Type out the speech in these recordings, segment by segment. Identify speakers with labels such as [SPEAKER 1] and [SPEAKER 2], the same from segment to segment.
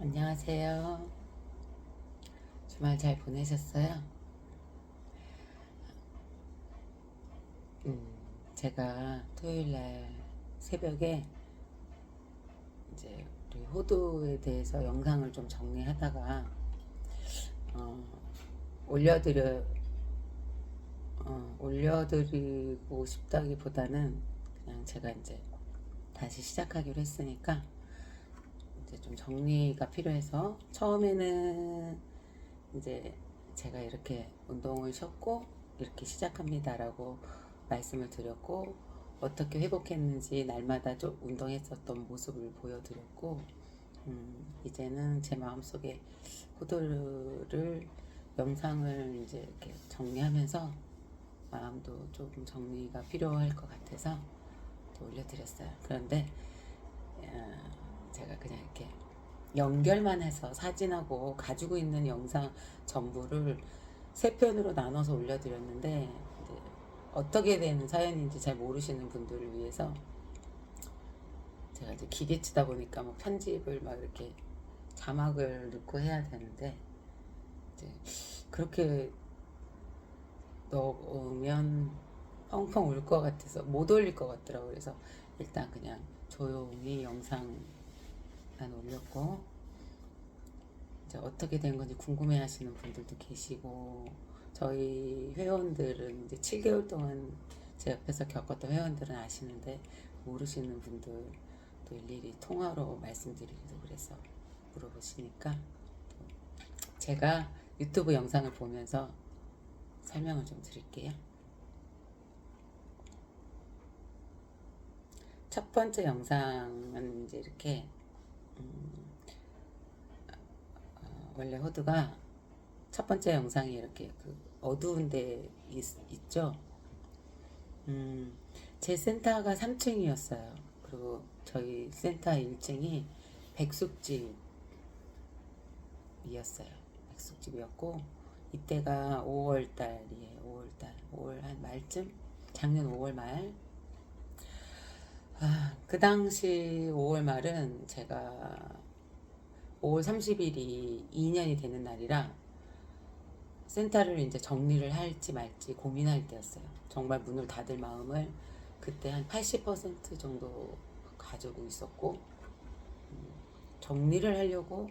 [SPEAKER 1] 안녕하세요. 주말 잘 보내셨어요? 음, 제가 토요일 날 새벽에 이제 우리 호두에 대해서 영상을 좀 정리하다가 어, 올려드려 올려드리고 싶다기보다는 그냥 제가 이제 다시 시작하기로 했으니까 이제 좀 정리가 필요해서 처음에는 이제 제가 이렇게 운동을 쉬었고 이렇게 시작합니다라고 말씀을 드렸고 어떻게 회복했는지 날마다 좀 운동했었던 모습을 보여드렸고 이제는 제 마음속에 호도를 영상을 이제 이렇게 정리하면서 마음도 조금 정리가 필요할 것 같아서 또 올려드렸어요. 그런데 제가 그냥 이렇게 연결만 해서 사진하고 가지고 있는 영상 전부를 세 편으로 나눠서 올려드렸는데 이제 어떻게 되는 사연인지 잘 모르시는 분들을 위해서 제가 이제 기계치다 보니까 뭐 편집을 막 이렇게 자막을 넣고 해야 되는데 이제 그렇게 넣으면 펑펑 울 것 같아서 못 올릴 것 같더라고요. 그래서 일단 그냥 조용히 영상만 올렸고 이제 어떻게 된 건지 궁금해 하시는 분들도 계시고 저희 회원들은 이제 7개월 동안 제 옆에서 겪었던 회원들은 아시는데 모르시는 분들 또 일일이 통화로 말씀드리기도 그래서 물어보시니까 제가 유튜브 영상을 보면서 설명을 좀 드릴게요. 첫 번째 영상은 이제 이렇게 원래 호두가 첫 번째 영상이 이렇게 그 어두운 데 있죠. 제 센터가 3층이었어요. 그리고 저희 센터 1층이 백숙집이었어요. 백숙집이었고 이때가 5월달이에요. 5월달, 5월 한 말쯤, 작년 5월 말. 그 당시 5월 말은 제가 5월 30일이 2년이 되는 날이라 센터를 이제 정리를 할지 말지 고민할 때였어요. 정말 문을 닫을 마음을 그때 한 80% 정도 가지고 있었고 정리를 하려고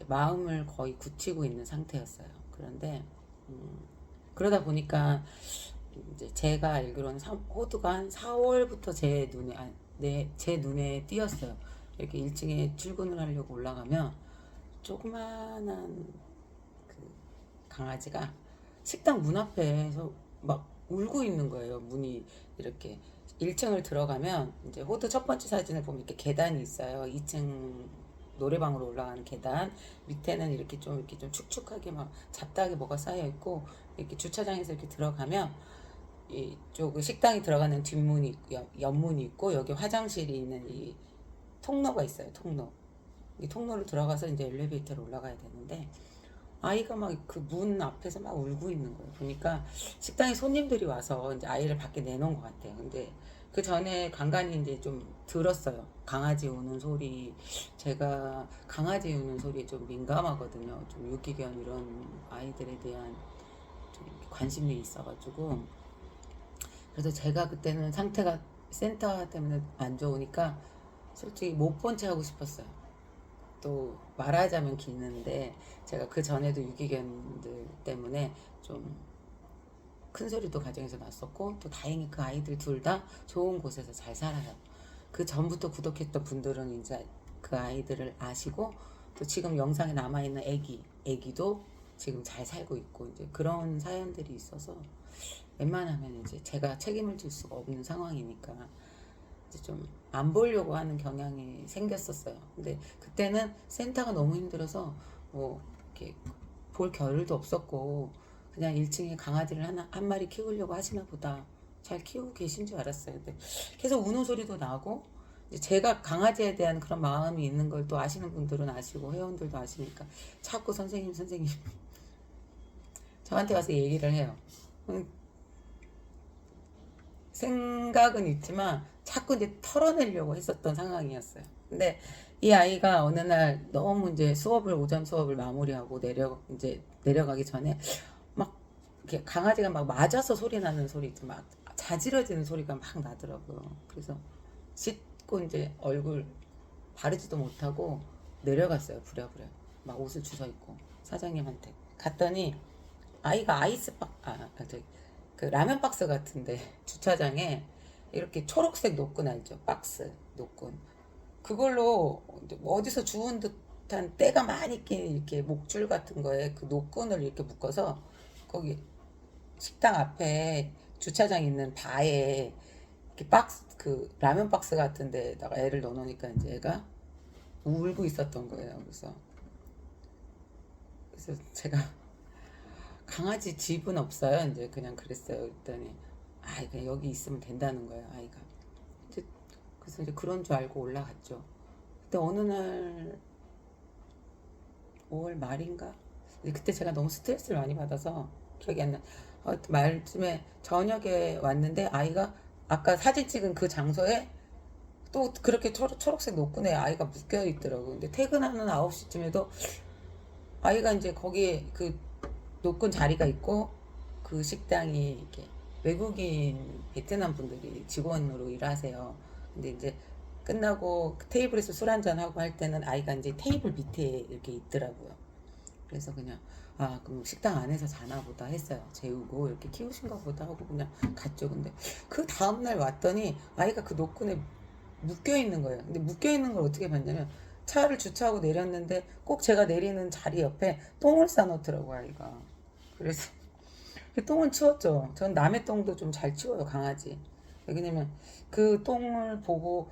[SPEAKER 1] 마음을 거의 굳히고 있는 상태였어요. 그런데 그러다 보니까 이제 제가 알기로는 호두가 한 4월부터 제 눈에 띄었어요. 이렇게 1층에 출근을 하려고 올라가면 조그만한 그 강아지가 식당 문 앞에서 막 울고 있는 거예요. 문이 이렇게 1층을 들어가면 이제 호두 첫 번째 사진을 보면 이렇게 계단이 있어요. 2층 노래방으로 올라가는 계단 밑에는 이렇게 좀 축축하게 막 잡다하게 뭐가 쌓여 있고 이렇게 주차장에서 이렇게 들어가면 이쪽 식당이 들어가는 뒷문이 옆문이 있고 여기 화장실이 있는 이 통로가 있어요. 통로. 이 통로를 들어가서 이제 엘리베이터로 올라가야 되는데 아이가 막 그 문 앞에서 막 울고 있는 거예요. 보니까 식당에 손님들이 와서 이제 아이를 밖에 내놓은 것 같아요. 근데 그 전에 간간히 이제 좀 들었어요. 강아지 우는 소리. 제가 강아지 우는 소리에 좀 민감하거든요. 좀 유기견 이런 아이들에 대한 좀 관심이 있어가지고. 그래서 제가 그때는 상태가 센터 때문에 안 좋으니까 솔직히 못 본 채 하고 싶었어요. 또 말하자면 기는데 제가 그 전에도 유기견들 때문에 좀 큰 소리도 가정에서 났었고 또 다행히 그 아이들 둘 다 좋은 곳에서 잘 살아요. 그 전부터 구독했던 분들은 이제 그 아이들을 아시고 또 지금 영상에 남아있는 애기도 지금 잘 살고 있고 이제 그런 사연들이 있어서 웬만하면 이제 제가 책임을 질 수가 없는 상황이니까 이제 좀 안 보려고 하는 경향이 생겼었어요. 근데 그때는 센터가 너무 힘들어서 뭐 이렇게 볼 겨를도 없었고 그냥 1층에 강아지를 한 마리 키우려고 하시나 보다 잘 키우고 계신 줄 알았어요. 근데 계속 우는 소리도 나고 이제 제가 강아지에 대한 그런 마음이 있는 걸 또 아시는 분들은 아시고 회원들도 아시니까 자꾸 선생님 저한테 와서 얘기를 해요. 생각은 있지만 자꾸 이제 털어내려고 했었던 상황이었어요. 근데 이 아이가 어느 날 너무 이제 오전 수업을 마무리하고 이제 내려가기 전에 막 이렇게 강아지가 막 맞아서 소리 나는 소리, 막 자지러지는 소리가 막 나더라고요. 그래서 씻고 이제 얼굴 바르지도 못하고 내려갔어요. 부랴부랴. 막 옷을 주워 입고 사장님한테 갔더니 아이가 그 라면 박스 같은데 주차장에 이렇게 초록색 노끈 알죠? 박스 노끈. 그걸로 어디서 주운 듯한 때가 많이 낀 이렇게 목줄 같은 거에 그 노끈을 이렇게 묶어서 거기 식당 앞에 주차장 있는 바에 이렇게 그 라면 박스 같은 데다가 애를 넣어놓으니까 이제 애가 울고 있었던 거예요. 그래서 제가 강아지 집은 없어요. 이제 그냥 그랬어요. 그랬더니 그냥 여기 있으면 된다는 거예요. 아이가. 그래서 이제 그런 줄 알고 올라갔죠. 근데 어느 날 5월 말인가? 그때 제가 너무 스트레스를 많이 받아서 기억이 안 나. 말쯤에 저녁에 왔는데 아이가 아까 사진 찍은 그 장소에 또 그렇게 초록색 노끈에 아이가 묶여 있더라고요. 근데 퇴근하는 9시쯤에도 아이가 이제 거기에 그 노끈 자리가 있고 그 식당이 이렇게 외국인 베트남 분들이 직원으로 일하세요. 근데 이제 끝나고 테이블에서 술 한잔 하고 할 때는 아이가 이제 테이블 밑에 이렇게 있더라고요. 그래서 그냥 그럼 식당 안에서 자나 보다 했어요. 재우고 이렇게 키우신가 보다 하고 그냥 갔죠. 근데 그 다음날 왔더니 아이가 그 노끈에 묶여 있는 거예요. 근데 묶여 있는 걸 어떻게 봤냐면 차를 주차하고 내렸는데 꼭 제가 내리는 자리 옆에 똥을 싸놓더라고요, 아이가. 그래서 그 똥은 치웠죠. 전 남의 똥도 좀 잘 치워요, 강아지. 왜냐면 그 똥을 보고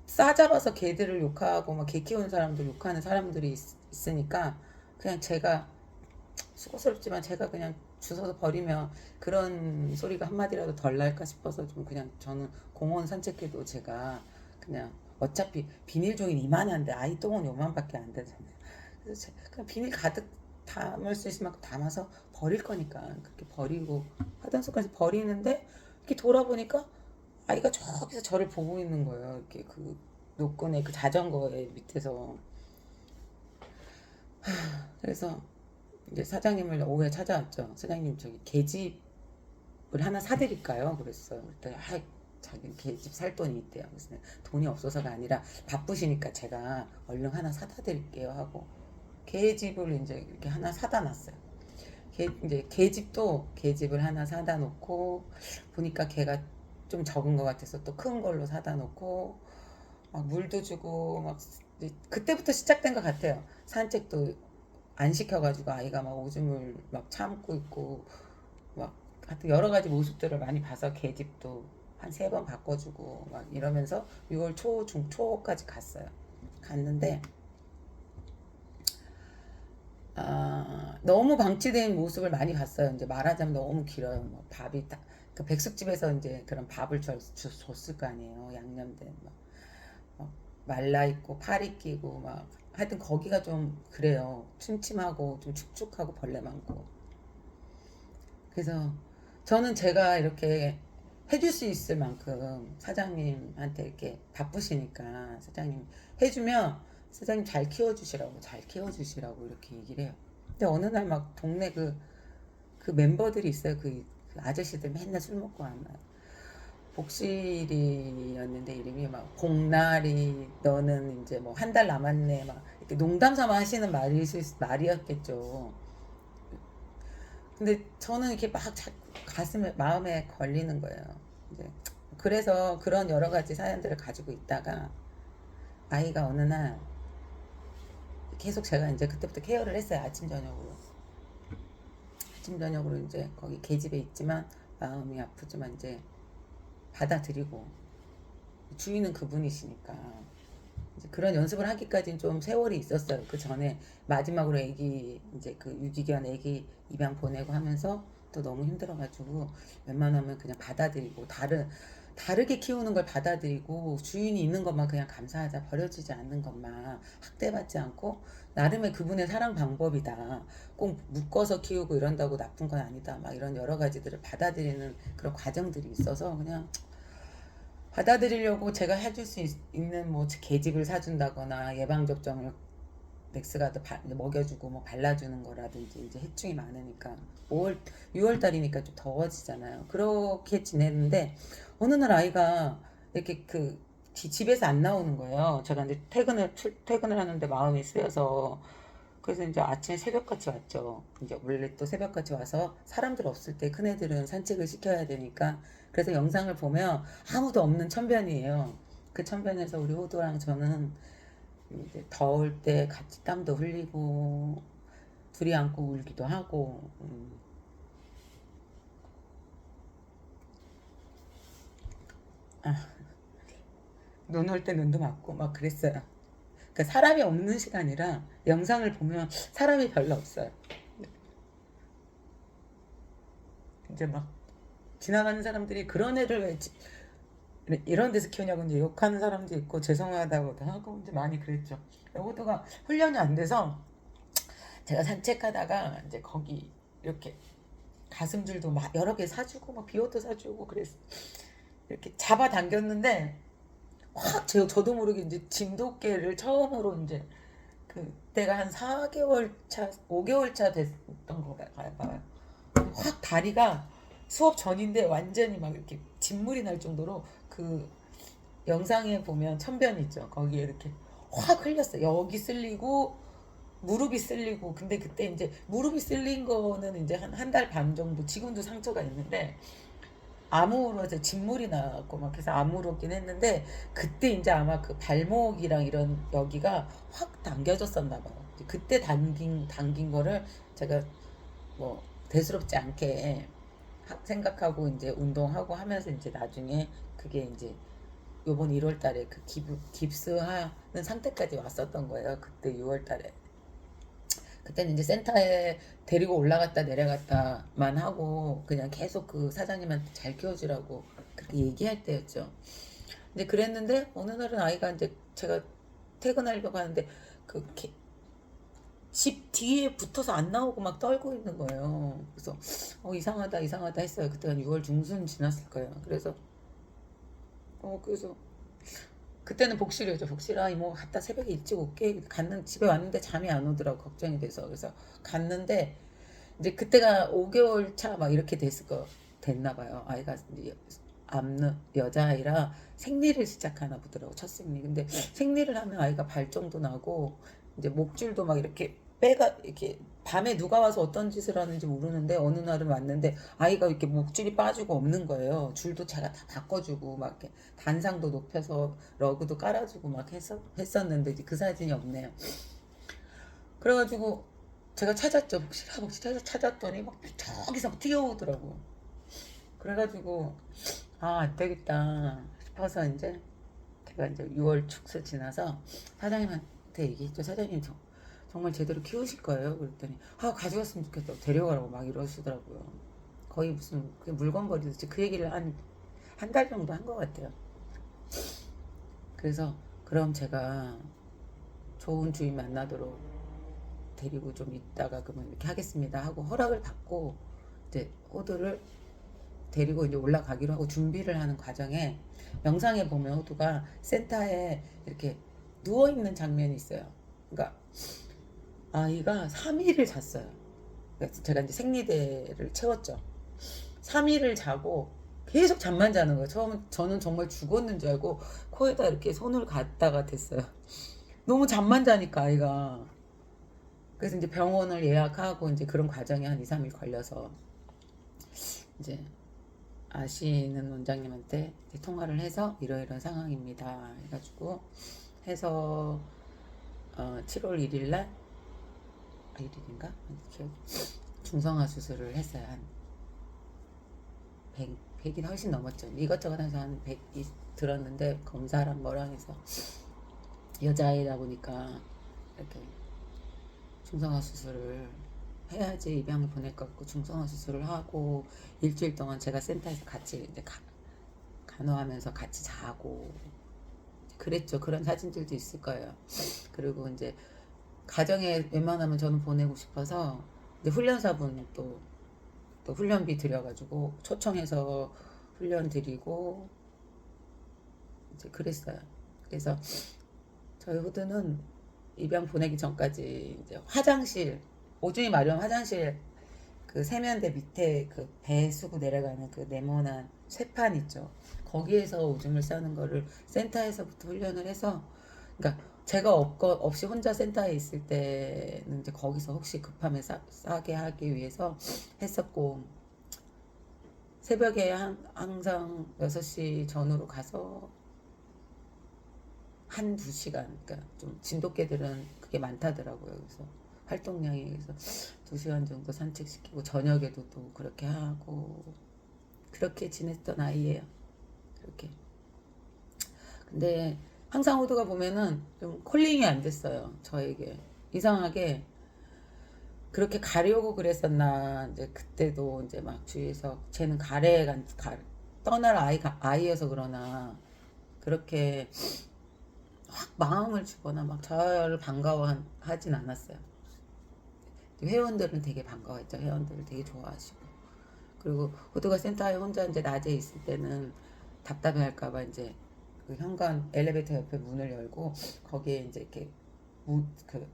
[SPEAKER 1] 싸잡아서 개들을 욕하고 막 개 키우는 사람들 욕하는 사람들이 있으니까 그냥 제가 수고스럽지만 제가 그냥 주워서 버리면 그런 소리가 한마디라도 덜 날까 싶어서 좀 그냥 저는 공원 산책해도 제가 그냥 어차피 비닐 종이 이만한데 아이 똥은 요만밖에 안 되잖아요. 그래서 그냥 비닐 가득 담을 수 있을 만큼 담아서 버릴 거니까 그렇게 버리고 하던 습관에서 버리는데 이렇게 돌아보니까 아이가 저기서 저를 보고 있는 거예요. 이렇게 그 노끈의 그 자전거의 밑에서. 그래서 이제 사장님을 오후에 찾아왔죠. 사장님 저기 개집을 하나 사드릴까요? 그랬어요. 그랬더니 자기 개집 살 돈이 있대요. 그래서 돈이 없어서가 아니라 바쁘시니까 제가 얼른 하나 사다 드릴게요 하고 개집을 이제 이렇게 하나 사다 놨어요. 이제 개집을 하나 사다 놓고 보니까 개가 좀 적은 것 같아서 또 큰 걸로 사다 놓고 막 물도 주고 막 그때부터 시작된 것 같아요. 산책도 안 시켜가지고 아이가 막 오줌을 막 참고 있고 막 하여튼 여러 가지 모습들을 많이 봐서 개집도 한 3번 바꿔주고 막 이러면서 6월 초, 중, 초까지 갔어요. 갔는데 너무 방치된 모습을 많이 봤어요. 이제 말하자면 너무 길어요. 뭐 밥이 그 백숙집에서 이제 그런 밥을 줬을 거 아니에요. 양념된 막 말라 있고 파리 끼고 막 하여튼 거기가 좀 그래요. 침침하고 좀 축축하고 벌레 많고. 그래서 저는 제가 이렇게 해줄 수 있을 만큼 사장님한테 이렇게 바쁘시니까 사장님 해주면 사장님 잘 키워주시라고 이렇게 얘기를 해요. 근데 어느 날 막 동네 그 멤버들이 있어요. 그 아저씨들 맨날 술 먹고 하는 복실이였는데 이름이 막 복날이 너는 이제 뭐 한 달 남았네 막 이렇게 농담 삼아 하시는 말이었겠죠. 근데 저는 이렇게 막 자꾸 마음에 걸리는 거예요. 이제 그래서 그런 여러 가지 사연들을 가지고 있다가 아이가 어느 날 계속 제가 이제 그때부터 케어를 했어요. 아침 저녁으로 이제 거기 계집에 있지만 마음이 아프지만 이제 받아들이고 주인은 그분이시니까 이제 그런 연습을 하기까지는 좀 세월이 있었어요. 그 전에 마지막으로 애기 이제 그 유기견 애기 입양 보내고 하면서 또 너무 힘들어가지고 웬만하면 그냥 받아들이고 다르게 키우는 걸 받아들이고 주인이 있는 것만 그냥 감사하자, 버려지지 않는 것만 학대받지 않고 나름의 그분의 사랑 방법이다. 꼭 묶어서 키우고 이런다고 나쁜 건 아니다. 막 이런 여러 가지들을 받아들이는 그런 과정들이 있어서 그냥 받아들이려고 제가 해줄 수 있는 뭐 계집을 사준다거나 예방접종을 넥스가드 먹여주고 뭐 발라주는 거라든지 이제 해충이 많으니까 6월 달이니까 좀 더워지잖아요. 그렇게 지냈는데 어느 날 아이가 이렇게 집에서 안 나오는 거예요. 제가 이제 퇴근을 하는데 마음이 쓰여서 그래서 이제 아침에 새벽같이 왔죠. 이제 원래 또 새벽같이 와서 사람들 없을 때 큰애들은 산책을 시켜야 되니까 그래서 영상을 보면 아무도 없는 천변이에요. 그 천변에서 우리 호두랑 저는 이제 더울 때 같이 땀도 흘리고 둘이 안고 울기도 하고 눈 올 때 눈도 맞고 막 그랬어요. 그러니까 사람이 없는 시간이라 영상을 보면 사람이 별로 없어요. 이제 막 지나가는 사람들이 그런 애를 왜 이런 데서 키우냐고 이제 욕하는 사람도 있고 죄송하다고도 하고 이제 많이 그랬죠. 호두가 훈련이 안 돼서 제가 산책하다가 이제 거기 이렇게 가슴줄도 막 여러 개 사주고 막 비옷도 사주고 그랬어. 이렇게 잡아당겼는데 확 저도 모르게 이제 진돗개를 처음으로 이제 그때가 한 4개월 차, 5개월 차 됐던 거 봐요. 확 다리가 수업 전인데 완전히 막 이렇게 진물이 날 정도로 영상에 보면 천변 있죠. 거기에 이렇게 확 흘렸어. 여기 쓸리고 무릎이 쓸리고 근데 그때 이제 무릎이 쓸린 거는 이제 한 달 반 정도 지금도 상처가 있는데 암으로서 진물이 나고 막 해서 암으로긴 했는데 그때 이제 아마 그 발목이랑 이런 여기가 확 당겨졌었나 봐요. 그때 당긴 거를 제가 뭐 대수롭지 않게 생각하고 이제 운동하고 하면서 이제 나중에 그게 이제 요번 1월 달에 깁스하는 상태까지 왔었던 거예요. 그때 6월 달에. 그때는 이제 센터에 데리고 올라갔다 내려갔다만 하고 그냥 계속 그 사장님한테 잘 키워주라고 그렇게 얘기할 때였죠. 근데 그랬는데 어느 날은 아이가 이제 제가 퇴근하려고 하는데 집 뒤에 붙어서 안 나오고 막 떨고 있는 거예요. 그래서 이상하다 했어요. 그때가 6월 중순 지났을 거예요. 그래서 그때는 복실이었죠. 복실아 이모 갔다 새벽에 일찍 올게. 집에 왔는데 잠이 안 오더라고 걱정이 돼서 그래서 갔는데 이제 그때가 5개월 차 막 이렇게 됐나 봐요. 아이가 이제 여자아이라 생리를 시작하나 보더라고 첫 생리. 근데 생리를 하면 아이가 발정도 나고 이제 목줄도 막 이렇게 빼가 이렇게 밤에 누가 와서 어떤 짓을 하는지 모르는데 어느 날은 왔는데 아이가 이렇게 목줄이 빠지고 없는 거예요. 줄도 제가 다 바꿔주고 막 이렇게 단상도 높여서 러그도 깔아주고 막 했었는데 이제 그 사진이 없네요. 그래가지고 제가 찾았죠. 복실해서 찾았더니 막 저기서 뛰어오더라고. 그래가지고 안 되겠다 싶어서 이제 제가 이제 6월 축사 지나서 사장님한테 얘기했죠. 사장님 정말 제대로 키우실 거예요? 그랬더니 가져갔으면 좋겠다고 데려가라고 막 이러시더라고요. 거의 무슨 물건 버리듯이 그 얘기를 한 달 정도 한 것 같아요. 그래서 그럼 제가 좋은 주인 만나도록 데리고 좀 있다가 그러면 이렇게 하겠습니다 하고 허락을 받고 이제 호두를 데리고 이제 올라가기로 하고 준비를 하는 과정에 영상에 보면 호두가 센터에 이렇게 누워 있는 장면이 있어요. 그러니까 아이가 3일을 잤어요. 그러니까 제가 이제 생리대를 채웠죠. 3일을 자고 계속 잠만 자는 거예요. 저는 정말 죽었는 줄 알고 코에다 이렇게 손을 갖다가 댔어요. 너무 잠만 자니까 아이가. 그래서 이제 병원을 예약하고 이제 그런 과정이 한 2, 3일 걸려서 이제 아시는 원장님한테 통화를 해서 이러이러한 상황입니다. 해가지고 해서 7월 1일 날 1일인가? 중성화 수술을 했어요. 한 100이 훨씬 넘었죠. 이것저것 해서 한 100이 들었는데 검사랑 뭐랑 해서 여자아이다 보니까 이렇게 중성화 수술을 해야지 입양을 보낼 것 같고 중성화 수술을 하고 일주일 동안 제가 센터에서 같이 이제 간호하면서 같이 자고 그랬죠. 그런 사진들도 있을 거예요. 그리고 이제 가정에 웬만하면 저는 보내고 싶어서 이제 훈련사분 또 훈련비 드려가지고 초청해서 훈련 드리고 이제 그랬어요. 그래서 저희 호두는 입양 보내기 전까지 이제 화장실, 오줌이 마려운 화장실 그 세면대 밑에 그 배수구 내려가는 그 네모난 쇠판 있죠. 거기에서 오줌을 싸는 거를 센터에서부터 훈련을 해서, 그러니까 제가 없이 혼자 센터에 있을 때는 이제 거기서 혹시 급하면 싸게 하기 위해서 했었고, 새벽에 항상 6시 전후로 가서 한 2시간, 그러니까 좀 진돗개들은 그게 많다더라고요. 그래서 활동량이, 그래서 2시간 정도 산책시키고 저녁에도 또 그렇게 하고 그렇게 지냈던 아이예요. 그렇게. 근데 항상 호두가 보면은 좀 콜링이 안 됐어요. 저에게. 이상하게 그렇게 가려고 그랬었나. 이제 그때도 이제 막 주위에서 쟤는 떠날 아이여서 그러나 그렇게 확 마음을 주거나 막 저를 반가워하진 않았어요. 회원들은 되게 반가워했죠. 회원들을 되게 좋아하시고. 그리고 호두가 센터에 혼자 이제 낮에 있을 때는 답답해 할까봐 이제 그 현관 엘리베이터 옆에 문을 열고 거기에 이제 이렇게 그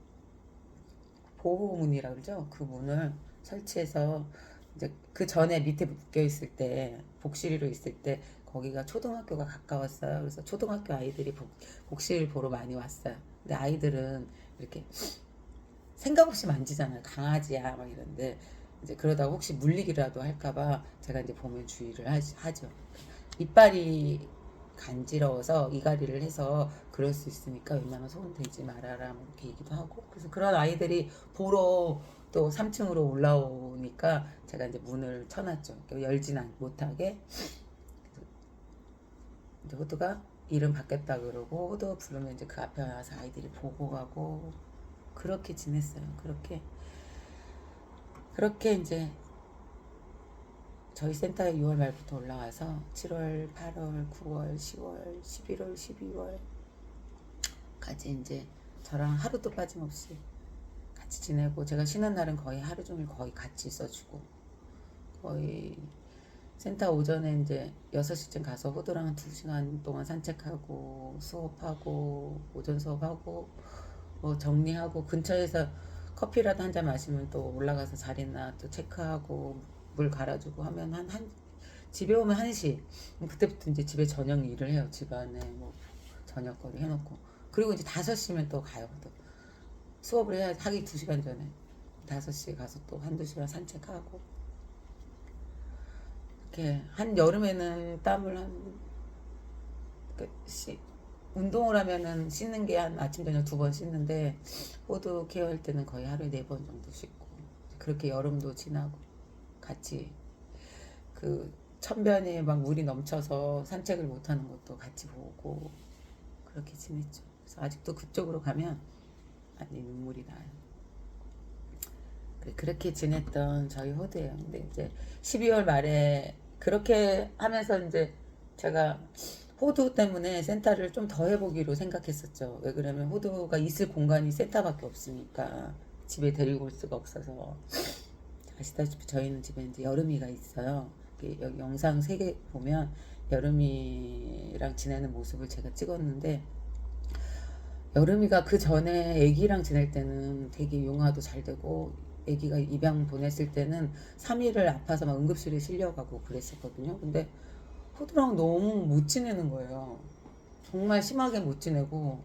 [SPEAKER 1] 보호문이라 그러죠. 그 문을 설치해서 이제 그 전에 밑에 묶여 있을 때 복실이로 있을 때 거기가 초등학교가 가까웠어요. 그래서 초등학교 아이들이 복실 보러 많이 왔어요. 근데 아이들은 이렇게 생각 없이 만지잖아요. 강아지야 막 이런데 이제 그러다가 혹시 물리기라도 할까봐 제가 이제 보면 주의를 하죠. 이빨이 간지러워서 이갈이를 해서 그럴 수 있으니까 웬만하면 손 대지 말아라 뭐 이렇게 얘기도 하고, 그래서 그런 아이들이 보러 또 3층으로 올라오니까 제가 이제 문을 쳐놨죠. 열진 못하게. 이제 호두가 이름 바뀌었다 그러고 호두 부르면 이제 그 앞에 와서 아이들이 보고 가고 그렇게 지냈어요. 그렇게 이제 저희 센터에 6월 말부터 올라와서 7월, 8월, 9월, 10월, 11월, 12월까지 이제 저랑 하루도 빠짐없이 같이 지내고, 제가 쉬는 날은 거의 하루 종일 거의 같이 있어주고, 거의 센터 오전에 이제 6시쯤 가서 호두랑 2시간 동안 산책하고 수업하고 오전 수업하고 뭐 정리하고, 근처에서 커피라도 한 잔 마시면 또 올라가서 자리나 또 체크하고 물 갈아주고 하면 집에 오면 1시. 그때부터 이제 집에 저녁 일을 해요. 집안에 뭐 저녁거리 해놓고. 그리고 이제 5시면 또 가요. 또 수업을 하기 2시간 전에 5시에 가서 또 1~2시간 산책하고. 이렇게 한 여름에는 땀을 운동을 하면은 씻는 게 한 아침 저녁 2번 씻는데 호두 케어할 때는 거의 하루에 4번 정도 씻고, 그렇게 여름도 지나고 같이 그 천변에 막 물이 넘쳐서 산책을 못하는 것도 같이 보고 그렇게 지냈죠. 그래서 아직도 그쪽으로 가면 많이 눈물이 나요. 그렇게 지냈던 저희 호두예요. 근데 이제 12월 말에 그렇게 하면서 이제 제가 호두 때문에 센터를 좀 더 해보기로 생각했었죠. 왜 그러면 호두가 있을 공간이 센터밖에 없으니까 집에 데리고 올 수가 없어서. 아시다시피 저희는 집에 이제 여름이가 있어요. 여기 영상 3개 보면 여름이랑 지내는 모습을 제가 찍었는데, 여름이가 그 전에 애기랑 지낼 때는 되게 용화도 잘 되고, 애기가 입양 보냈을 때는 3일을 아파서 막 응급실에 실려가고 그랬었거든요. 근데 호두랑 너무 못 지내는 거예요. 정말 심하게 못 지내고,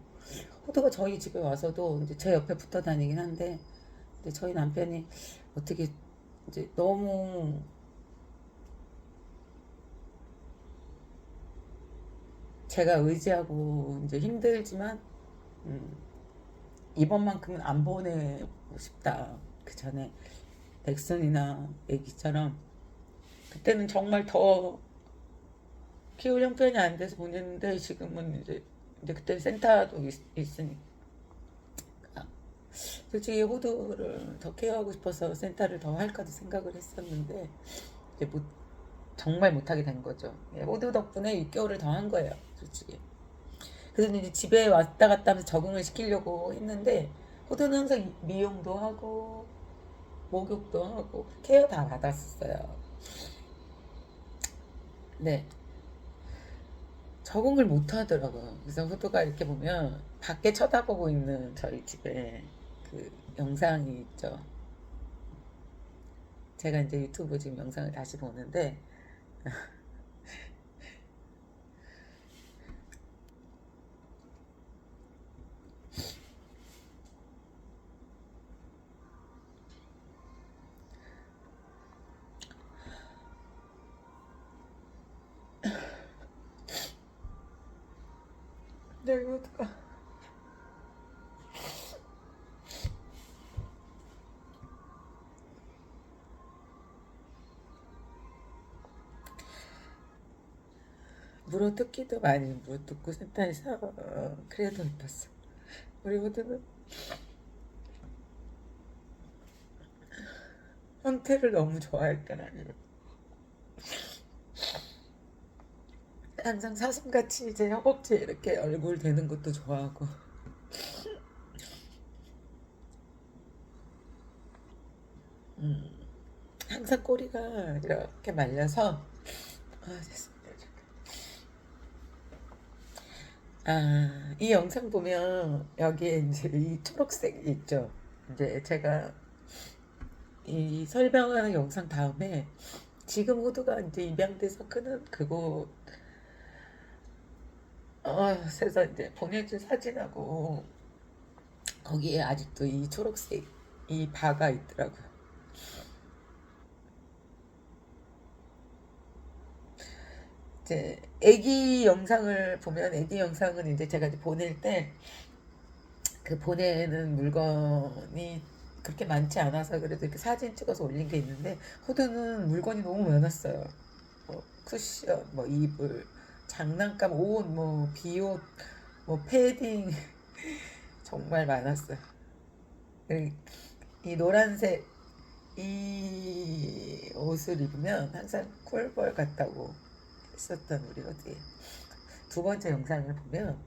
[SPEAKER 1] 호두가 저희 집에 와서도 이제 제 옆에 붙어 다니긴 한데, 근데 저희 남편이 어떻게 이제 너무 제가 의지하고 이제 힘들지만 이번만큼은 안 보내고 싶다. 그 전에 백선이나 애기처럼 그때는 정말 더 키울 형편이 안 돼서 보냈는데, 지금은 이제 그때 센터도 있으니까 솔직히 호두를 더 케어하고 싶어서 센터를 더 할까도 생각을 했었는데 이제 정말 못하게 된 거죠. 호두 덕분에 6개월을 더 한 거예요, 솔직히. 그래서 이제 집에 왔다 갔다 하면서 적응을 시키려고 했는데, 호두는 항상 미용도 하고 목욕도 하고 케어 다 받았어요. 네. 적응을 못 하더라고요. 그래서 호두가 이렇게 보면 밖에 쳐다보고 있는 저희 집에 그 영상이 있죠. 제가 이제 유튜브 지금 영상을 다시 보는데 네, 호두가 물어뜯기도 많이 물어뜯고 센터에서 그래도 예뻤어. 우리 호두는 형태를 너무 좋아했던 아니에요. 항상 사슴같이 제 허벅지에 이렇게 얼굴 대는 것도 좋아하고 항상 꼬리가 이렇게 말려서 됐습니다. 이 영상 보면 여기에 이제 이 초록색이 있죠. 이제 제가 이 설명하는 영상 다음에 지금 호두가 이제 입양돼서 크는 그곳 그래서 이제 보내준 사진하고 거기에 아직도 이 초록색 이 바가 있더라고요. 이제 애기 영상을 보면 애기 영상은 이제 제가 이제 보낼 때 그 보내는 물건이 그렇게 많지 않아서 그래도 이렇게 사진 찍어서 올린 게 있는데 호두는 물건이 너무 많았어요. 뭐 쿠션, 뭐 이불, 장난감, 옷, 뭐 비옷, 뭐 패딩 정말 많았어요. 이 노란색 이 옷을 입으면 항상 꿀벌 같다고 했었던 우리 어디 두 번째 영상을 보면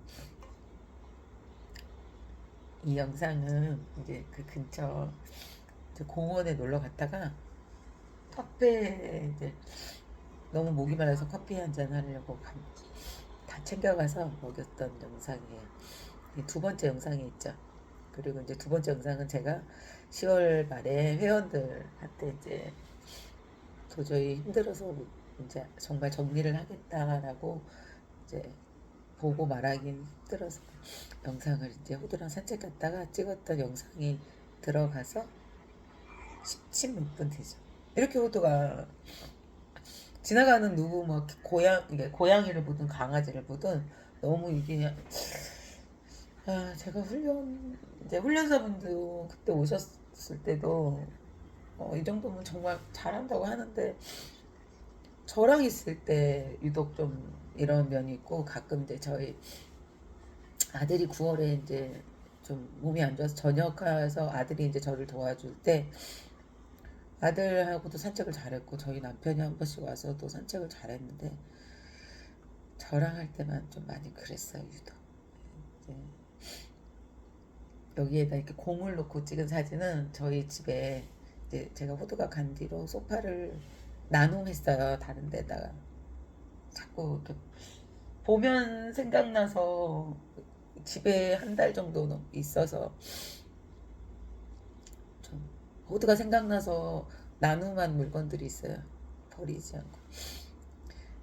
[SPEAKER 1] 이 영상은 이제 그 근처 이제 공원에 놀러 갔다가 카페에 이제 너무 목이 말라서 커피 한 잔 하려고 다 챙겨가서 먹였던 영상이에요. 두 번째 영상이 있죠. 그리고 이제 두 번째 영상은 제가 10월 말에 회원들한테 이제 도저히 힘들어서 이제 정말 정리를 하겠다라고 이제 보고 말하기 힘들어서 영상을 이제 호두랑 산책 갔다가 찍었던 영상이 들어가서 10 몇 분 되죠. 이렇게 호두가 지나가는 누구 뭐 이게 고양이를 보든 강아지를 보든 너무 이게 제가 이제 훈련사분도 그때 오셨을 때도 이 정도면 정말 잘한다고 하는데 저랑 있을 때 유독 좀 이런 면이 있고 가끔 이제 저희 아들이 9월에 이제 좀 몸이 안 좋아서 전역해서 아들이 이제 저를 도와줄 때 아들하고도 산책을 잘했고 저희 남편이 한 번씩 와서도 산책을 잘했는데 저랑 할 때만 좀 많이 그랬어요 유독. 이제 여기에다 이렇게 공을 놓고 찍은 사진은 저희 집에 이제 제가 호두가 간 뒤로 소파를 나눔했어요 다른 데다가 자꾸 이렇게 보면 생각나서 집에 한 달 정도 있어서 좀 호두가 생각나서 나눔한 물건들이 있어요. 버리지 않고.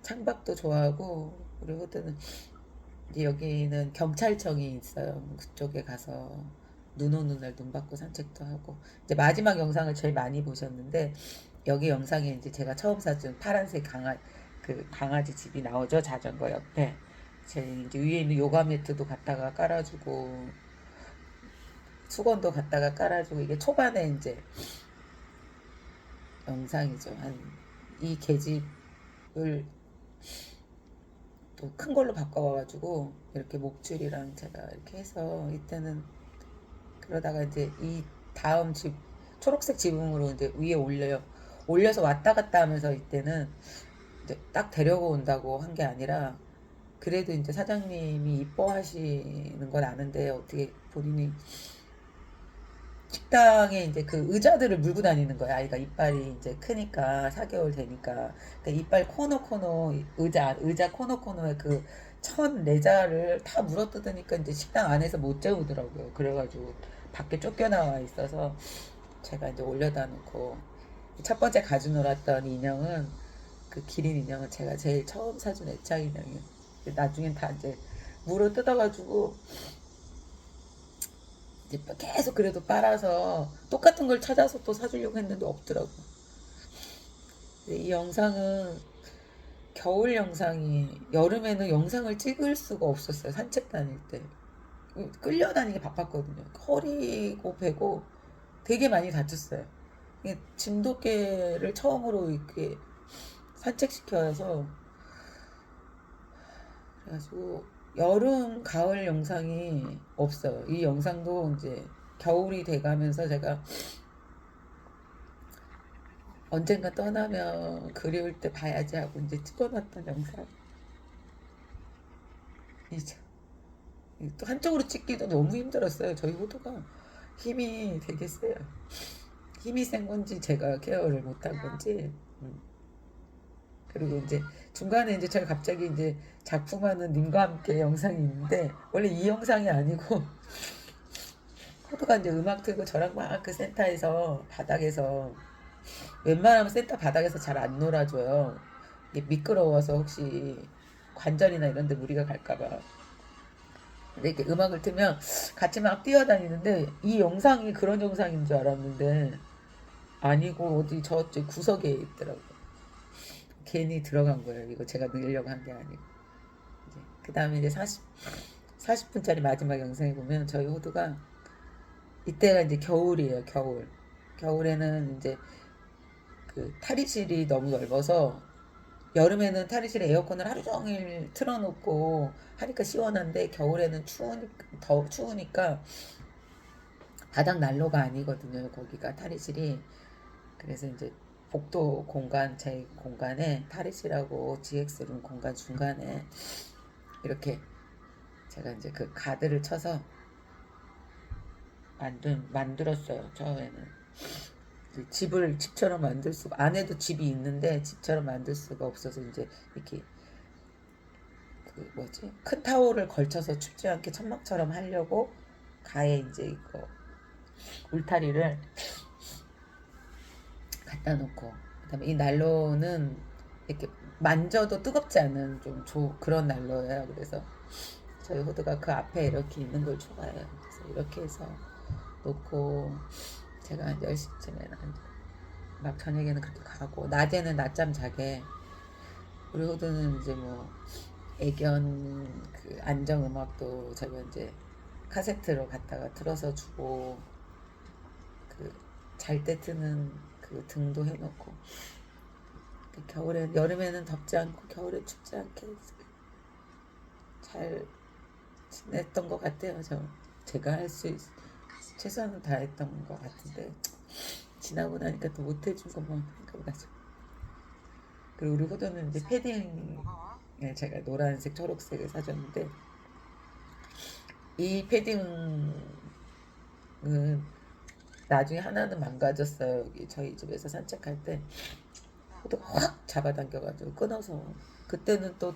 [SPEAKER 1] 창밖도 좋아하고 우리 호두는 이제 여기는 경찰청이 있어요. 그쪽에 가서 눈 오는 날 눈 받고 산책도 하고 이제 마지막 영상을 제일 많이 보셨는데 여기 영상에 이제 제가 처음 사준 파란색 그 강아지 집이 나오죠. 자전거 옆에 제 이제 위에 있는 요가 매트도 갖다가 깔아주고 수건도 갖다가 깔아주고 이게 초반에 이제 영상이죠. 한 이 계집을 또 큰 걸로 바꿔가지고 이렇게 목줄이랑 제가 이렇게 해서 이때는 그러다가 이제 이 다음 집 초록색 지붕으로 이제 위에 올려서 왔다 갔다 하면서 이때는 이제 딱 데려온다고 한 게 아니라 그래도 이제 사장님이 이뻐하시는 건 아는데 어떻게 본인이 식당에 이제 그 의자들을 물고 다니는 거야. 아이가 이빨이 이제 크니까 4개월 되니까. 그러니까 이빨 코너 의자 코너에 그 천 내자를 다 물어뜯으니까 이제 식당 안에서 못 재우더라고요. 그래가지고 밖에 쫓겨나와 있어서 제가 이제 올려다 놓고, 첫 번째 가지고 놀았던 인형은, 그 기린 인형은 제가 제일 처음 사준 애착 인형이에요. 나중엔 다 이제 물어 뜯어가지고 이제 계속 그래도 빨아서 똑같은 걸 찾아서 또 사주려고 했는데 없더라고. 이 영상은 겨울 영상이, 여름에는 영상을 찍을 수가 없었어요. 산책 다닐 때 끌려다니기 바빴거든요. 허리고 배고 되게 많이 다쳤어요. 진돗개를 처음으로 이렇게 산책시켜서, 그래가지고 여름 가을 영상이 없어요. 이 영상도 이제 겨울이 돼가면서 제가 언젠가 떠나면 그리울 때 봐야지 하고 이제 찍어놨던 영상. 이제 또 한쪽으로 찍기도 너무 힘들었어요. 저희 호두가 힘이 되게 세요. 힘이 센 건지 제가 케어를 못한 건지. 그리고 이제 중간에 이제 제가 갑자기 이제 작품하는 님과 함께 영상이 있는데, 원래 이 영상이 아니고 호두가 이제 음악 틀고 저랑 막 그 센터에서 바닥에서, 웬만하면 센터 바닥에서 잘 안 놀아줘요. 이게 미끄러워서 혹시 관절이나 이런 데 무리가 갈까봐. 근데 이렇게 음악을 틀면 같이 막 뛰어다니는데, 이 영상이 그런 영상인 줄 알았는데 아니고 어디 저쪽 구석에 있더라고요. 괜히 들어간 거예요. 이거 제가 넣으려고 한 게 아니고. 그 다음에 이제 40분짜리 마지막 영상에 보면 저희 호두가, 이때가 이제 겨울이에요. 겨울에는 이제 그 탈의실이 너무 넓어서, 여름에는 탈의실에 에어컨을 하루 종일 틀어놓고 하니까 시원한데, 겨울에는 더 추우니까 바닥 난로가 아니거든요. 거기가 탈의실이. 그래서 이제 복도 공간, 제 공간에 탈의실하고 GX룸 공간 중간에 이렇게 제가 이제 그 가드를 쳐서 만들었어요. 처음에는 집처럼 만들 수가, 안에도 집이 있는데 집처럼 만들 수가 없어서 이제 이렇게 그 뭐지, 큰 타올을 걸쳐서 춥지 않게 천막처럼 하려고 가에 이제 이거 울타리를 갖다 놓고, 그다음에 이 난로는 이렇게 만져도 뜨겁지 않은 좀 그런 난로예요. 그래서 저희 호두가 그 앞에 이렇게 있는 걸 좋아해요. 그래서 이렇게 해서 놓고, 제가 한 10시쯤에 막 저녁에는 그렇게 가고, 낮에는 낮잠 자게 우리 호두는 이제 뭐 애견 그 안정 음악도 제가 이제 카세트로 갖다가 틀어서 주고, 그 잘 때 트는 그 등도 해놓고, 여름에는 덥지 않고 겨울에 춥지 않게 잘 지냈던 것 같아요. 제가 할 수 최선을 다했던 것 같은데, 지나고 나니까 또 못해준 것만 생각나죠. 그리고 우리 호두는 이제 패딩, 제가 노란색 초록색을 사줬는데, 이 패딩은 나중에 하나는 망가졌어요. 여기 저희 집에서 산책할 때 호두가 확 잡아당겨가지고 끊어서, 그때는 또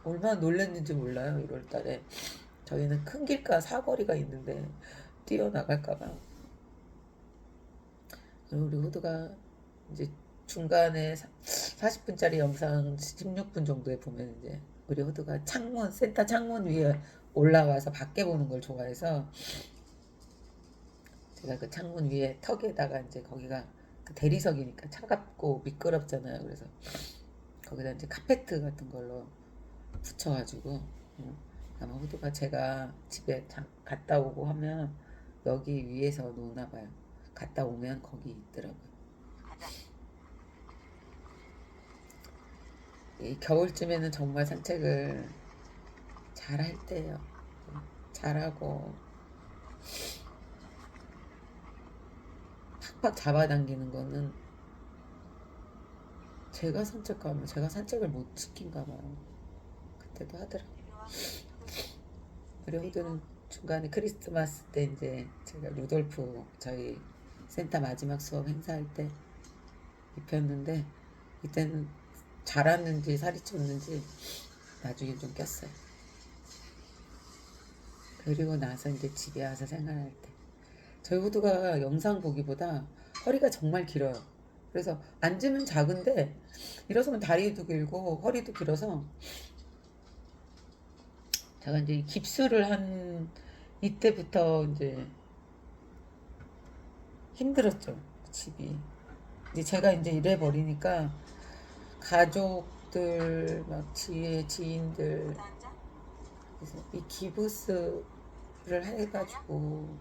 [SPEAKER 1] 얼마나 놀랐는지 몰라요. 1월 달에 저희는 큰 길가 사거리가 있는데 뛰어나갈까봐. 우리 호두가 이제 중간에 40분짜리 영상 16분 정도에 보면, 이제 우리 호두가 센터 창문 위에 올라와서 밖에 보는 걸 좋아해서, 제가 그 창문 위에 턱에다가 이제 거기가 그 대리석이니까 차갑고 미끄럽잖아요. 그래서 거기다 이제 카페트 같은 걸로 붙여가지고, 아마 호두가 제가 집에 갔다 오고 하면 여기 위에서 노나 봐요. 갔다 오면 거기 있더라고요. 이 겨울쯤에는 정말 산책을 잘 할 때예요. 잘하고 팍팍 잡아당기는 거는 제가 산책하면 제가 산책을 못 시킨가 봐요. 그때도 하더라고요. 그리고 호두는 중간에 크리스마스 때 이제 제가 루돌프 저희 센터 마지막 수업 행사할 때 입혔는데, 이때는 자랐는지 살이 쪘는지 나중에 좀 꼈어요. 그리고 나서 이제 집에 와서 생활할 때 저희 호두가 영상 보기보다 허리가 정말 길어요. 그래서 앉으면 작은데 일어서면 다리도 길고 허리도 길어서 제가 이제 깁스를 한 이때부터 이제 힘들었죠. 집이. 이제 제가 이제 이래 버리니까 가족들 막 지인들 그래서 이 기부스를 해가지고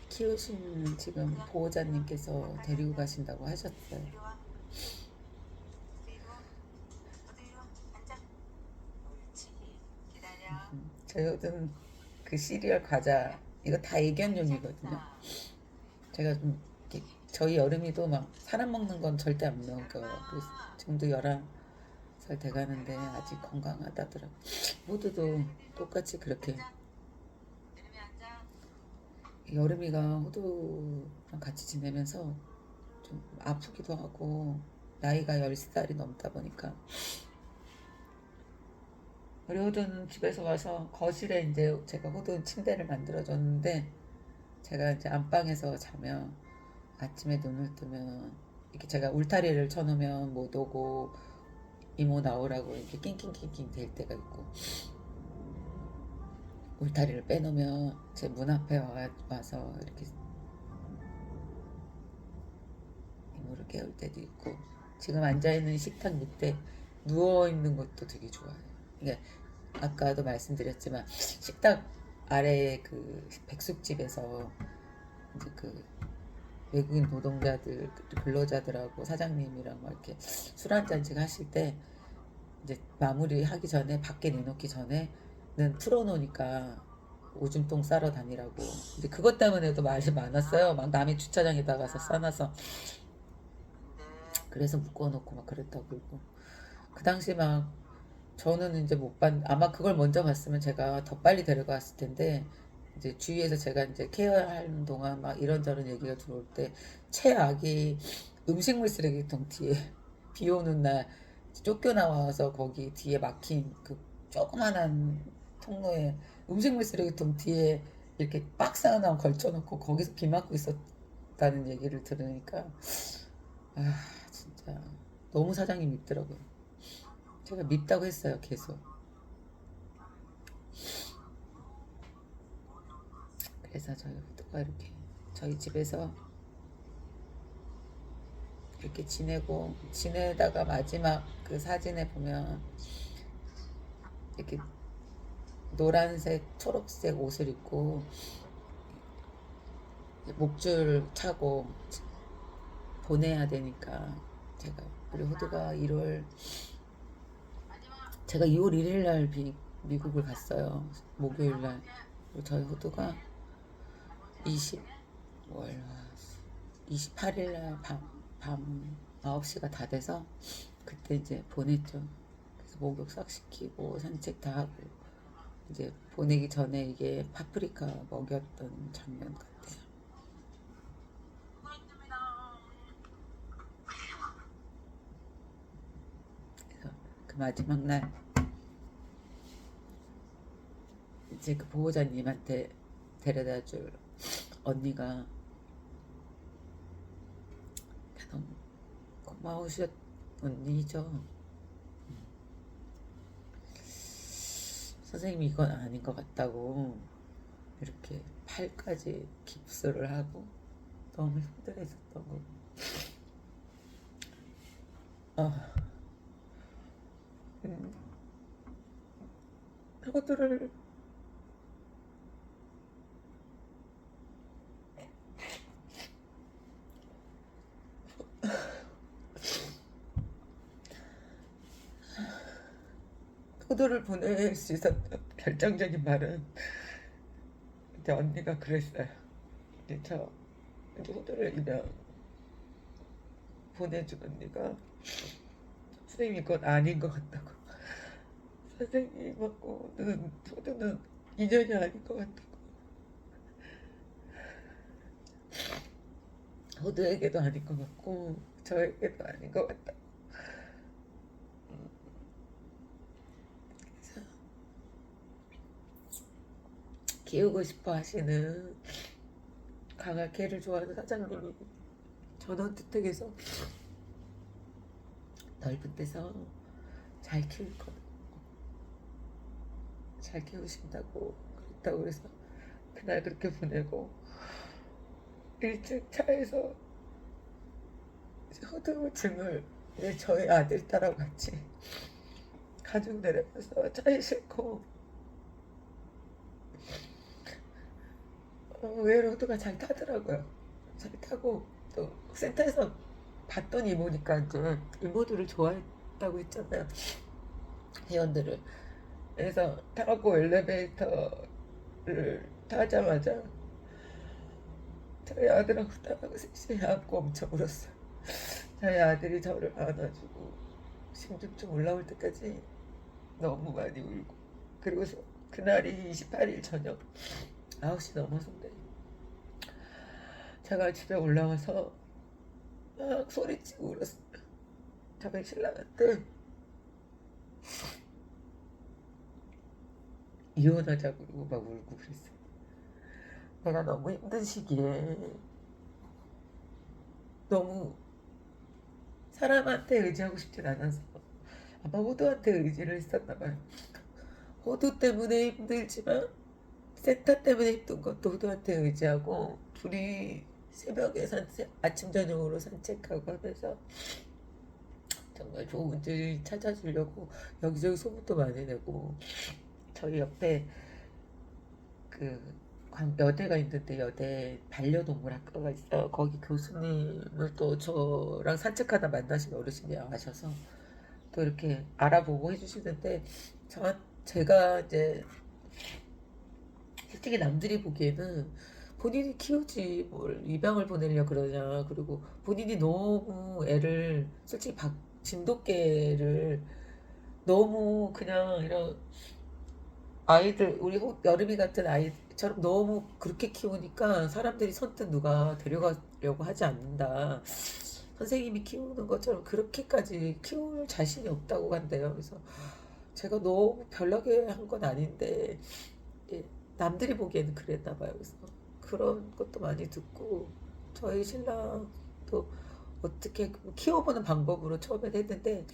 [SPEAKER 1] 키우시는 지금 보호자님께서 데리고 가신다고 하셨어요. 저희 호두는 그 시리얼 과자 이거 다 애견용이거든요. 제가 좀 이렇게 저희 여름이도 막 사람 먹는 건 절대 안 먹어요. 그래서 지금도 11살 돼가는데 아직 건강하다더라고. 호두도 똑같이 그렇게 여름이가 호두랑 같이 지내면서 좀 아프기도 하고 나이가 10살이 넘다 보니까 우리 호두는 집에서 와서 거실에 이제 제가 호두 침대를 만들어줬는데 제가 이제 안방에서 자면 아침에 눈을 뜨면 이렇게 제가 울타리를 쳐놓으면 못 오고 이모 나오라고 이렇게 낑낑낑낑 될 때가 있고 울타리를 빼놓으면 제 문 앞에 와서 이렇게 이모를 깨울 때도 있고 지금 앉아있는 식탁 밑에 누워있는 것도 되게 좋아요. 이게 아까도 말씀드렸지만 식탁 아래에 그 백숙집에서 이제 그 외국인 노동자들 근로자들하고 사장님이랑 막 이렇게 술 한잔씩 하실 때 이제 마무리 하기 전에 밖에 내놓기 전에는 풀어놓으니까 오줌통 싸러 다니라고 이제 그것 때문에도 말이 많았어요. 막 남의 주차장에다 가서 싸놔서 그래서 묶어놓고 막 그랬다고 그러고 그 당시 막 저는 이제 못 봤, 아마 그걸 먼저 봤으면 제가 더 빨리 데려갔을 텐데, 이제 주위에서 제가 이제 케어하는 동안 막 이런저런 얘기가 들어올 때, 최악이 음식물 쓰레기통 뒤에 비 오는 날 쫓겨나와서 거기 뒤에 막힌 그 조그만한 통로에 음식물 쓰레기통 뒤에 이렇게 박스 하나 걸쳐놓고 거기서 비 맞고 있었다는 얘기를 들으니까, 아, 진짜 너무 사장님 밉더라고요. 제가 밉다고 했어요, 계속. 그래서 저희 호두가 이렇게 저희 집에서 이렇게 지내다가 마지막 그 사진에 보면 이렇게 노란색, 초록색 옷을 입고 목줄 차고 보내야 되니까 제가 우리 호두가 1월 제가 2월 1일 날 미국을 갔어요. 목요일 날. 저희 호두가 20, 월, 28일 날 밤 9시가 다 돼서 그때 이제 보냈죠. 그래서 목욕 싹 시키고 산책 다 하고 이제 보내기 전에 이게 파프리카 먹였던 장면 같아요. 그래서 그 마지막 날 이제 그 보호자님한테 데려다 줄 언니가 너무 고마우셨 언니죠. 선생님이 이건 아닌 것 같다고 이렇게 팔까지 깁스를 하고 너무 힘들었었던 거. 아, 호두를 호두를 보낼 수 있었던 결정적인 말은 이제 언니가 그랬어요. 이제 저 이제 호두를 이면 보내준 언니가 선생님 이건 아닌 것 같다고. 선생님하고는 호두는 인연이 아닌 것 같다고. 호두에게도 아닌 것 같고 저에게도 아닌 것 같다고. 키우고 싶어 하시는 강아 개를 좋아하는 사장님이 전원주택에서 넓은 데서 잘 키울 거, 잘 키우신다고 그랬다고 그래서 그날 그렇게 보내고 1층 차에서 호두증을 저희 아들 딸하고 같이 가족 내려가서 차에 싣고 의외로 호두가 잘 타더라고요. 잘 타고 또 센터에서 봤더니 보니까 이제 이모들을 좋아했다고 했잖아요. 회원들을. 그래서 타고 엘리베이터를 타자마자 저희 아들하고 딸하고 셋이 안고 엄청 울었어요. 저희 아들이 저를 안아주고 심중증 올라올 때까지 너무 많이 울고, 그리고서 그날이 28일 저녁 9시 넘어서인데 제가 집에 올라와서 막 소리치고 울었어요. 저희 신랑한테 이혼하자고 그러고 막 울고 그랬어요. 내가 너무 힘든 시기에 너무 사람한테 의지하고 싶진 않아서 아마 호두한테 의지를 했었나 봐요. 호두 때문에 힘들지만 센터 때문에 힘든 것도 호두한테 의지하고 둘이 새벽에 산책, 아침 저녁으로 산책하고 하면서 정말 좋은 분들 찾아주려고 여기저기 소문도 많이 내고, 저희 옆에 그 여대가 있는데 여대 반려동물 학과가 있어요. 거기 교수님을 또 저랑 산책하다 만나신 어르신이 아셔서 또 이렇게 알아보고 해주시는데, 제가 이제 솔직히 남들이 보기에는 본인이 키우지 뭘 입양을 보내려 그러냐, 그리고 본인이 너무 애를 솔직히 진돗개를 너무 그냥 이런 아이들, 우리 여름이 같은 아이처럼 너무 그렇게 키우니까 사람들이 선뜻 누가 데려가려고 하지 않는다. 선생님이 키우는 것처럼 그렇게까지 키울 자신이 없다고 한대요. 그래서 제가 너무 별나게 한 건 아닌데 예, 남들이 보기에는 그랬나 봐요. 그래서 그런 것도 많이 듣고 저희 신랑도 어떻게 키워보는 방법으로 처음엔 했는데,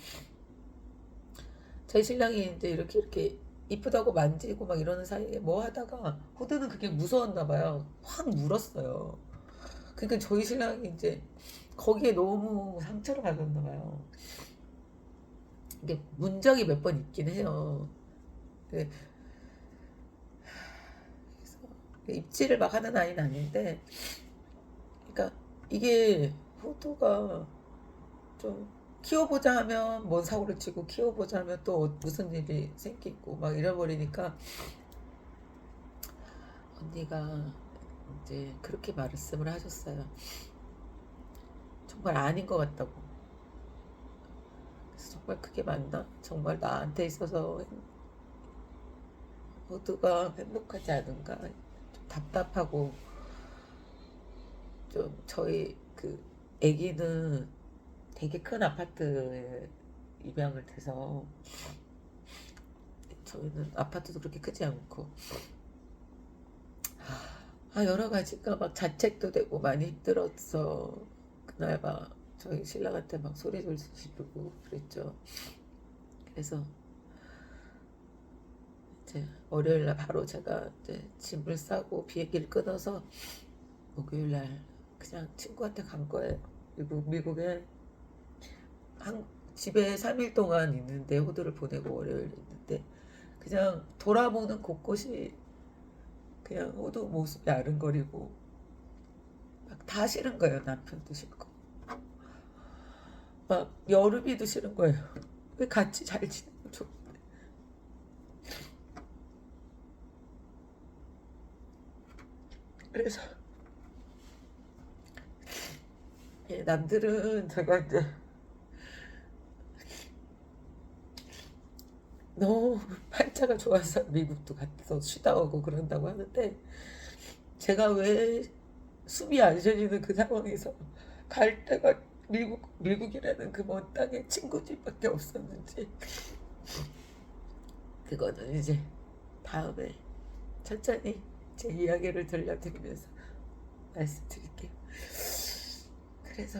[SPEAKER 1] 저희 신랑이 이제 이렇게 이쁘다고 만지고 막 이러는 사이에 뭐 하다가 호두는 그게 무서웠나 봐요. 확 물었어요. 그러니까 저희 신랑이 이제 거기에 너무 상처를 받았나 봐요. 이게 문 적이 몇 번 있긴 해요. 그래서 입질을 막 하는 아이는 아닌데, 그러니까 이게 호두가 좀 키워보자 하면 뭔 사고를 치고 키워보자 하면 또 무슨 일이 생기고 막 잃어버리니까 언니가 이제 그렇게 말씀을 하셨어요. 정말 아닌 것 같다고. 그래서 정말 그게 맞나? 정말 나한테 있어서 모두가 행복하지 않은가? 좀 답답하고, 좀 저희 그 아기는 되게 큰 아파트에 입양을 돼서, 저희는 아파트도 그렇게 크지 않고 여러 가지가 막 자책도 되고 많이 힘들었어. 그날 막 저희 신랑한테 막 소리를 지르고 그랬죠. 그래서 이제 월요일날 바로 제가 이제 짐을 싸고 비행기를 끊어서 목요일날 그냥 친구한테 간 거예요. 미국에 집에 3일 동안 있는데 호두를 보내고 월요일 있는데 그냥 돌아보는 곳곳이 그냥 호두 모습이 아른거리고 막 다 싫은 거예요. 남편도 싫고 막 여름이도 싫은 거예요. 왜 같이 잘 지내면 좋은데. 그래서 남들은 제가 이제 너무 팔자가 좋아서 미국도 가서 쉬다 오고 그런다고 하는데, 제가 왜 숨이 안 쉬어지는 그 상황에서 갈 데가 미국이라는 그 먼 땅에 친구들밖에 없었는지, 그거는 이제 다음에 천천히 제 이야기를 들려드리면서 말씀드릴게요. 그래서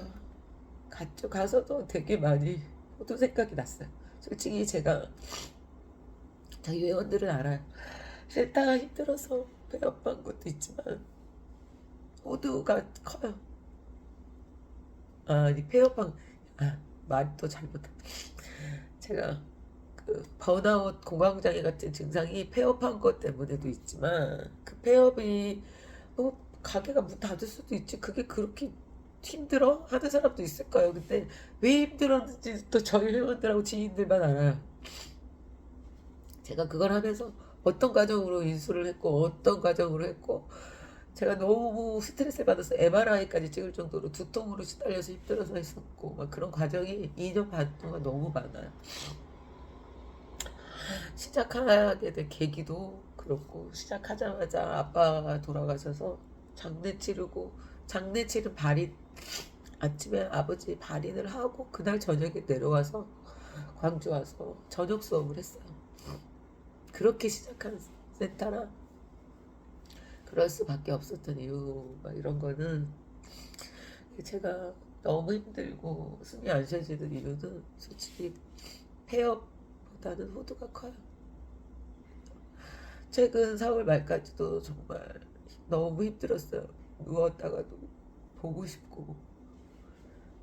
[SPEAKER 1] 가서도 되게 많이 호두 생각이 났어요. 솔직히 제가 저희 회원들은 알아요. 싫다가 힘들어서 배 아파한 것도 있지만 호두가 커요. 아니 폐업한 말이 또 잘못한. 제가 그 번아웃 공황장애 같은 증상이 폐업한 것 때문에도 있지만 그 폐업이 가게가 문 닫을 수도 있지 그게 그렇게 힘들어 하는 사람도 있을 거예요. 근데 왜 힘들었는지 또 저희 회원들하고 지인들만 알아요. 제가 그걸 하면서 어떤 과정으로 인수를 했고 어떤 과정으로 했고 제가 너무 스트레스를 받아서 MRI까지 찍을 정도로 두통으로 시달려서 힘들어서 했었고 막 그런 과정이 2년 반 동안 너무 많아요. 시작하게 된 계기도 그렇고 시작하자마자 아빠가 돌아가셔서 장례 치르고 장례 치른 발인 아침에 아버지 발인을 하고 그날 저녁에 내려와서 광주 와서 저녁 수업을 했어요. 그렇게 시작한 센터라 그럴 수밖에 없었던 이유 막 이런 거는 제가 너무 힘들고 숨이 안 쉬어지는 이유는 솔직히 폐업보다는 호두가 커요. 최근 4월 말까지도 정말 너무 힘들었어요. 누웠다가도 보고 싶고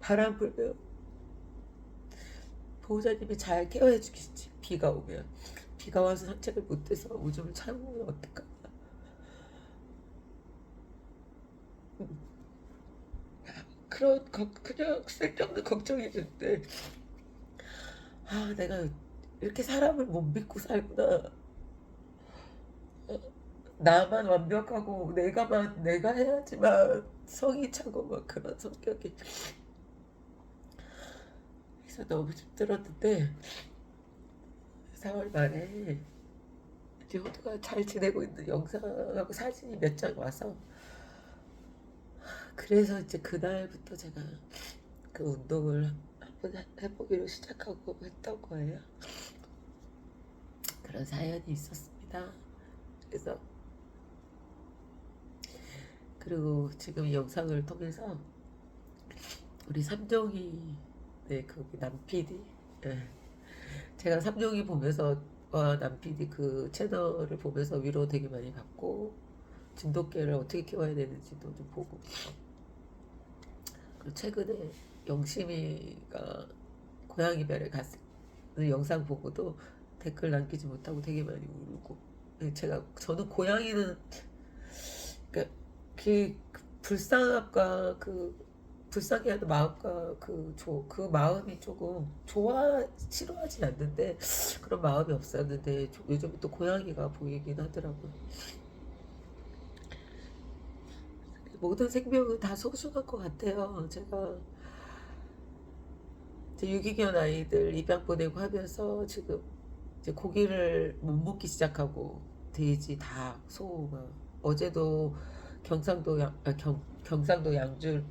[SPEAKER 1] 바람 불면 보호자님이 잘 케어해 주겠지. 비가 오면 비가 와서 산책을 못해서 오줌을 참으면 어떡하. 그냥 쓸데없는 걱정이 드는데 내가 이렇게 사람을 못 믿고 살구나. 나만 완벽하고 내가 해야지만 성이 차고 막 그런 성격이 그래서 너무 힘들었는데 4월 말에 이제 호두가 잘 지내고 있는 영상하고 사진이 몇 장 와서 그래서 이제 그날부터 제가 그 운동을 한번 해보기로 시작하고 했던 거예요. 그런 사연이 있었습니다. 그래서 그리고 지금 이 영상을 통해서 우리 삼종이 거기 남PD 제가 삼종이 보면서 남 PD 그 채널을 보면서 위로 되게 많이 받고 진돗개를 어떻게 키워야 되는지도 좀 보고 그리고 최근에 영심이가 고양이 별에 갔을 영상 보고도 댓글 남기지 못하고 되게 많이 울고 저는 고양이는 그러니까 그 불쌍함과 불쌍해하는 마음과 그 마음이 조금 싫어하진 않는데 그런 마음이 없었는데 요즘 또 고양이가 보이긴 하더라고요. 모든 생명은 다 소중한 것 같아요. 제가 이제 유기견 아이들 입양 보내고 하면서 지금 이제 고기를 못 먹기 시작하고 돼지, 닭, 소 어제도 경상도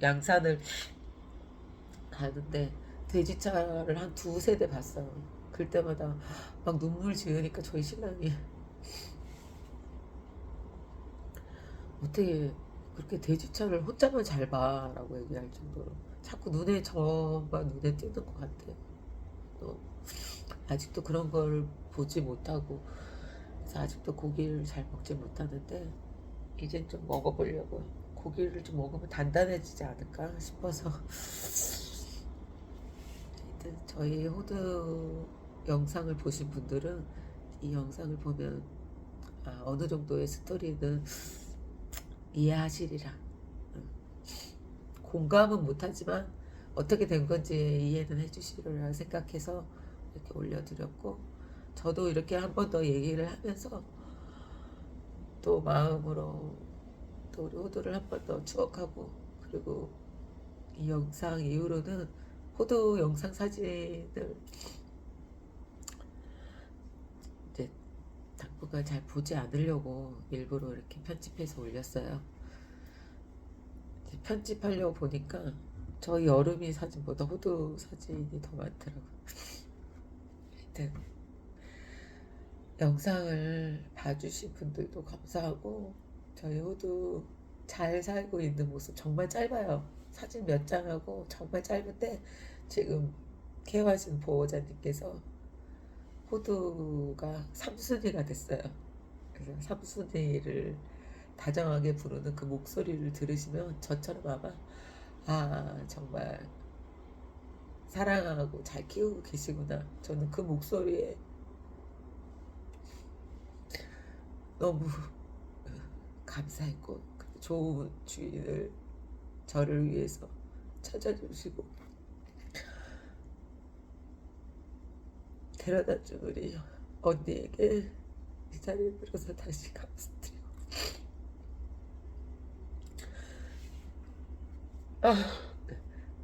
[SPEAKER 1] 양산을 가는데 돼지차를 한 두세 대 봤어요. 그럴 때마다 막 눈물 지으니까 저희 신랑이 어떻게 그렇게 돼지차를 혼자만 잘 봐라고 얘기할 정도로 자꾸 저만 눈에 띄는 것 같아요. 또 아직도 그런 걸 보지 못하고 그래서 아직도 고기를 잘 먹지 못하는데 이젠 좀 먹어보려고요. 고기를 좀 먹으면 단단해지지 않을까 싶어서 하여튼 저희 호드 영상을 보신 분들은 이 영상을 보면 어느 정도의 스토리는 이해하시리라. 공감은 못하지만 어떻게 된 건지 이해는 해주시리라 생각해서 이렇게 올려드렸고 저도 이렇게 한 번 더 얘기를 하면서 또 마음으로 또 우리 호두를 한 번 더 추억하고 그리고 이 영상 이후로는 호두 영상 사진을 이제 당분간 잘 보지 않으려고 일부러 이렇게 편집해서 올렸어요. 편집하려고 보니까 저희 여름이 사진보다 호두 사진이 더 많더라고요. 하여튼 영상을 봐주신 분들도 감사하고
[SPEAKER 2] 저희 호두 잘 살고 있는 모습 정말 짧아요. 사진 몇 장하고 정말 짧은데 지금 케어하시는 보호자님께서 호두가 삼순이가 됐어요. 그래서 삼순이를 다정하게 부르는 그 목소리를 들으시면 저처럼 아마 정말 사랑하고 잘 키우고 계시구나. 저는 그 목소리에 너무 감사했고 좋은 주인을 저를 위해서 찾아주시고 데려다준 우리 언니에게 이 자리에 들어서 다시 감사드리고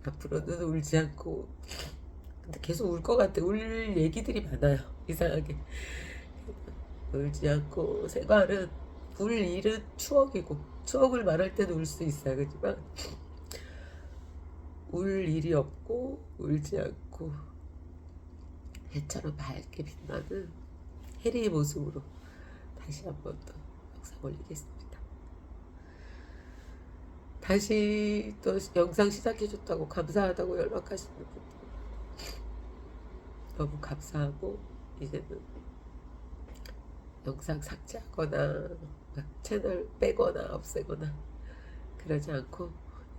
[SPEAKER 2] 앞으로는 울지 않고 근데 계속 울 것 같아. 울 얘기들이 많아요. 이상하게 울지 않고 생활은 울 일은 추억이고 추억을 말할 때는 울 수 있어요. 그렇지만 울 일이 없고 울지 않고 해처럼 밝게 빛나는 해리의 모습으로 다시 한 번 더 영상 올리겠습니다. 다시 또 영상 시작해줬다고 감사하다고 연락하시는 분들 너무 감사하고 이제는 영상 삭제하거나 채널 빼거나 없애거나 그러지 않고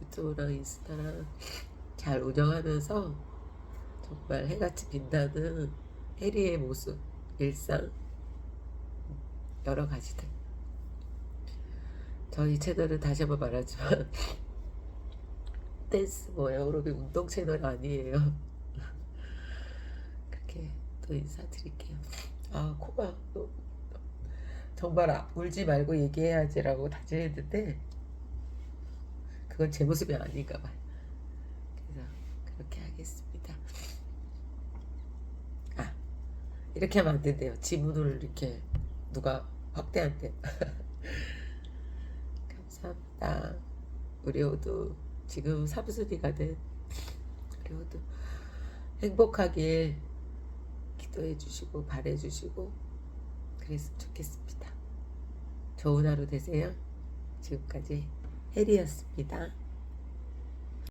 [SPEAKER 2] 유튜브랑 인스타랑 잘 운영하면서 정말 해같이 빛나는 해리의 모습, 일상 여러 가지들 저희 채널은 다시 한번 말하지만 댄스 에어로빅 운동 채널 아니에요. 그렇게 또 인사드릴게요. 코가 또 정말 울지 말고 얘기해야지라고 다짐했는데 그건 제 모습이 아닌가 봐요. 그래서 그렇게 하겠습니다. 이렇게 하면 안 된대요. 지문을 이렇게 누가 확대한대. 감사합니다. 우리 호두 지금 삼순이가 된 우리 호두 행복하게 기도해 주시고 바래 주시고 그랬으면 좋겠습니다. 좋은 하루 되세요. 지금까지 해리였습니다.